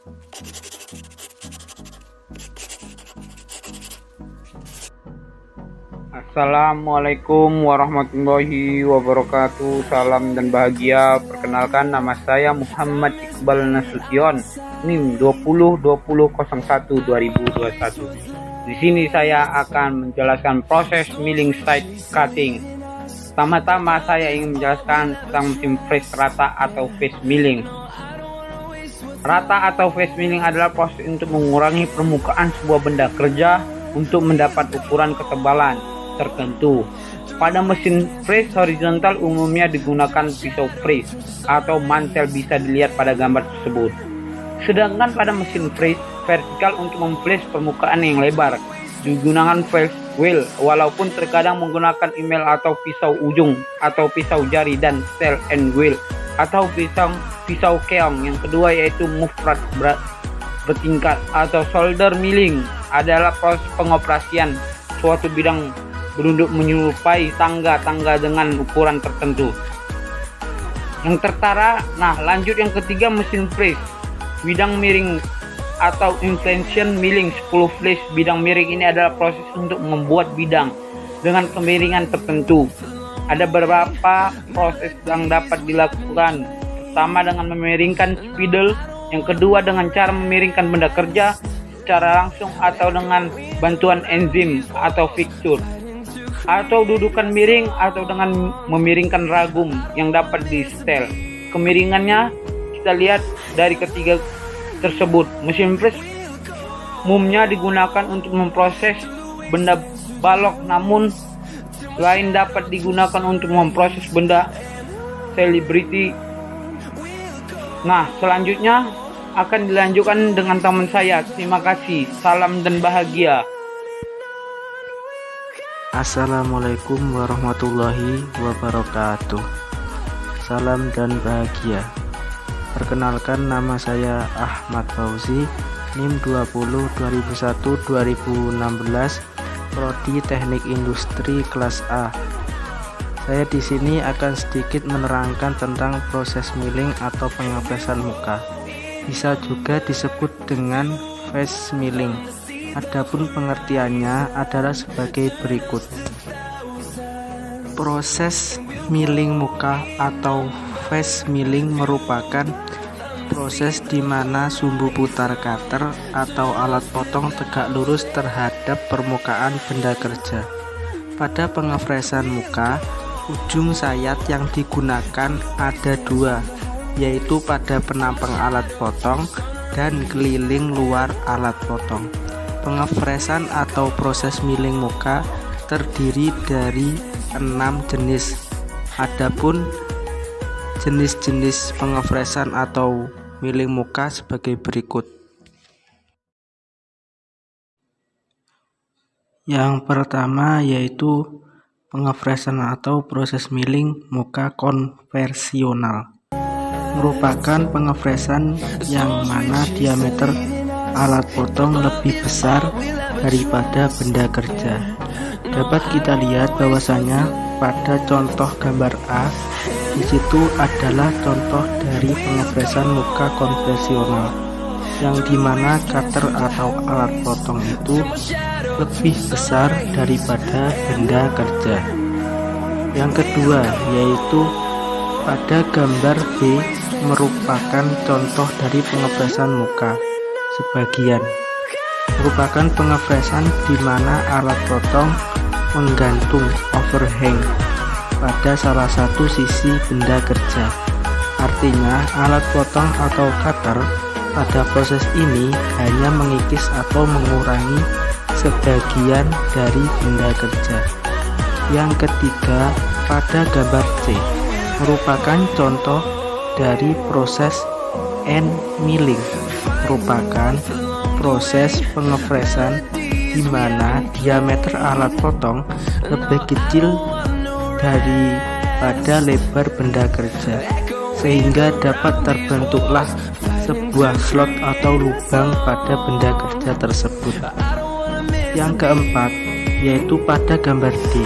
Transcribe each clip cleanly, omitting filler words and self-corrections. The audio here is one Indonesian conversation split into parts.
Assalamualaikum warahmatullahi wabarakatuh. Salam dan bahagia. Perkenalkan, nama saya Muhammad Iqbal Nasution, NIM 2020012021. Di sini saya akan menjelaskan proses milling side cutting. Pertama-tama saya ingin menjelaskan tentang mesin press rata atau face milling. Rata atau face milling adalah proses untuk mengurangi permukaan sebuah benda kerja untuk mendapat ukuran ketebalan tertentu. Pada mesin press horizontal umumnya digunakan pisau press atau mantel, bisa dilihat pada gambar tersebut. Sedangkan pada mesin press vertikal untuk mempress permukaan yang lebar digunakan press wheel, walaupun terkadang menggunakan email atau pisau ujung atau pisau jari, dan steel and wheel atau pisau keong. Yang kedua yaitu mufrad bertingkat atau solder milling adalah proses pengoperasian suatu bidang berunduk menyerupai tangga-tangga dengan ukuran tertentu yang tertara. Nah, lanjut yang ketiga, mesin press bidang miring atau inclination milling 10 flash. Bidang miring ini adalah proses untuk membuat bidang dengan kemiringan tertentu. Ada beberapa proses yang dapat dilakukan. Pertama dengan memiringkan spidol, yang kedua dengan cara memiringkan benda kerja secara langsung atau dengan bantuan enzim atau fixture, atau dudukan miring, atau dengan memiringkan ragum yang dapat di setel. Kemiringannya kita lihat dari ketiga tersebut. Mesin press umumnya digunakan untuk memproses benda balok, namun lain dapat digunakan untuk memproses benda selebriti. Nah, selanjutnya akan dilanjutkan dengan teman saya. Terima kasih, salam dan bahagia. Assalamualaikum warahmatullahi wabarakatuh. Salam dan bahagia. Perkenalkan, nama saya Ahmad Fauzi, NIM 2020-2001-2016, Prodi Teknik Industri kelas A. Saya di sini akan sedikit menerangkan tentang proses milling atau pengepresan muka. Bisa juga disebut dengan face milling. Adapun pengertiannya adalah sebagai berikut. Proses milling muka atau face milling merupakan proses di mana sumbu putar cutter atau alat potong tegak lurus terhadap permukaan benda kerja. Pada pengepresan muka, ujung sayat yang digunakan ada dua, yaitu pada penampang alat potong dan keliling luar alat potong. Pengepresan atau proses milling muka terdiri dari 6 jenis. Adapun jenis-jenis pengepresan atau milling muka sebagai berikut. Yang pertama yaitu pengepresan atau proses milling muka konvensional. Merupakan pengepresan yang mana diameter alat potong lebih besar daripada benda kerja. Dapat kita lihat bahwasanya pada contoh gambar A, di situ adalah contoh dari pengepresan muka konvensional, yang dimana cutter atau alat potong itu lebih besar daripada benda kerja. Yang kedua yaitu pada gambar B, merupakan contoh dari pengepresan muka sebagian. Merupakan pengepresan di mana alat potong menggantung overhang pada salah satu sisi benda kerja. Artinya alat potong atau cutter pada proses ini hanya mengikis atau mengurangi sebagian dari benda kerja. Yang ketiga, pada gambar C, merupakan contoh dari proses end milling. Merupakan proses pengepresan di mana diameter alat potong lebih kecil daripada lebar benda kerja, sehingga dapat terbentuklah sebuah slot atau lubang pada benda kerja tersebut. Yang keempat yaitu pada gambar D,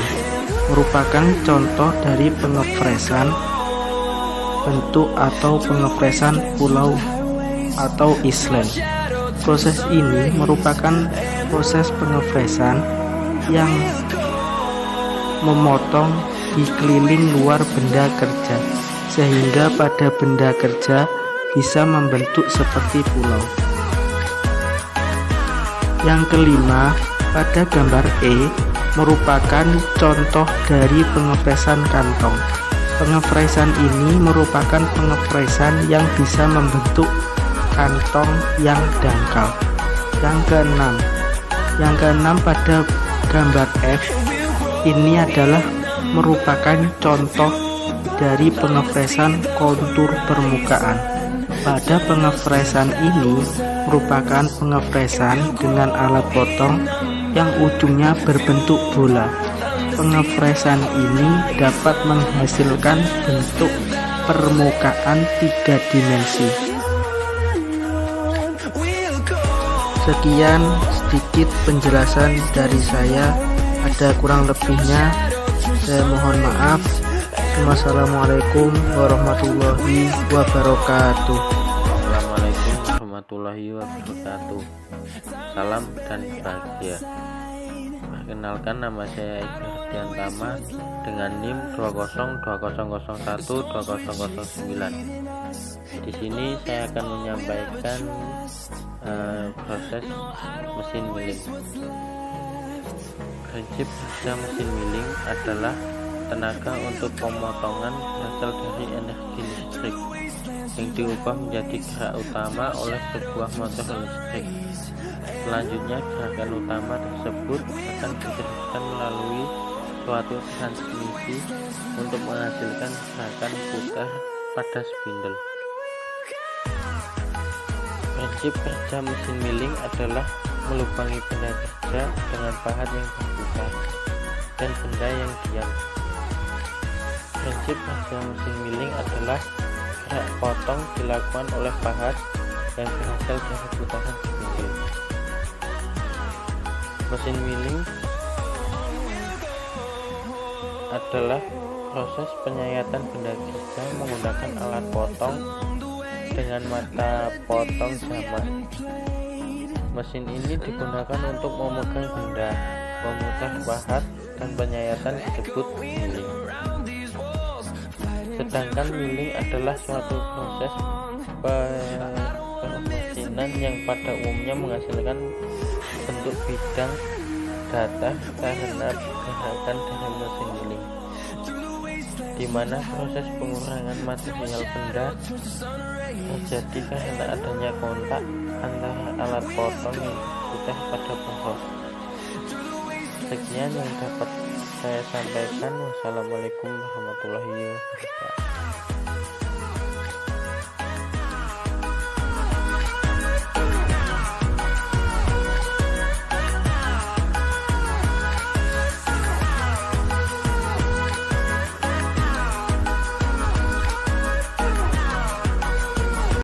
merupakan contoh dari pengepresan bentuk atau pengepresan pulau atau island. Proses ini merupakan proses pengefresan yang memotong di keliling luar benda kerja sehingga pada benda kerja bisa membentuk seperti pulau. Yang kelima, pada gambar E merupakan contoh dari pengefresan kantong. Pengefresan ini merupakan pengefresan yang bisa membentuk kantong yang dangkal. Yang keenam pada gambar F ini adalah merupakan contoh dari pengefresan kontur permukaan. Pada pengefresan ini merupakan pengefresan dengan alat potong yang ujungnya berbentuk bola. Pengefresan ini dapat menghasilkan bentuk permukaan 3 dimensi. Sekian sedikit penjelasan dari saya. Ada kurang lebihnya saya mohon maaf. Wassalamualaikum warahmatullahi wabarakatuh. Assalamualaikum warahmatullahi wabarakatuh. Salam dan bahagia. Perkenalkan, nama saya Iqbal Diantama dengan NIM 20200120009. Di sini saya akan menyampaikan proses mesin milling. Prinsip kerja mesin milling adalah tenaga untuk pemotongan berasal dari energi listrik yang diubah menjadi gerak utama oleh sebuah motor listrik. Selanjutnya, gerakan utama tersebut akan diteruskan melalui suatu transmisi untuk menghasilkan gerakan putar pada spindle. Prinsip kerja mesin milling adalah melubangi benda kerja dengan pahat yang berputar dan benda yang diam. Prinsip kerja mesin milling adalah gerak potong dilakukan oleh pahat yang berasal dari putaran spindle. Mesin milling adalah proses penyayatan benda kerja menggunakan alat potong dengan mata potong zaman. Mesin ini digunakan untuk memegang benda, memutar pahat, dan penyayatan disebut milling. Sedangkan milling adalah suatu proses permesinan yang pada umumnya menghasilkan bentuk bidang datar karena gerakan dari mesin milling, di mana proses pengurangan material benda terjadi karena adanya kontak antara alat potong yang berputar pada bohong. Sekian yang dapat saya sampaikan. Wassalamualaikum warahmatullahi wabarakatuh.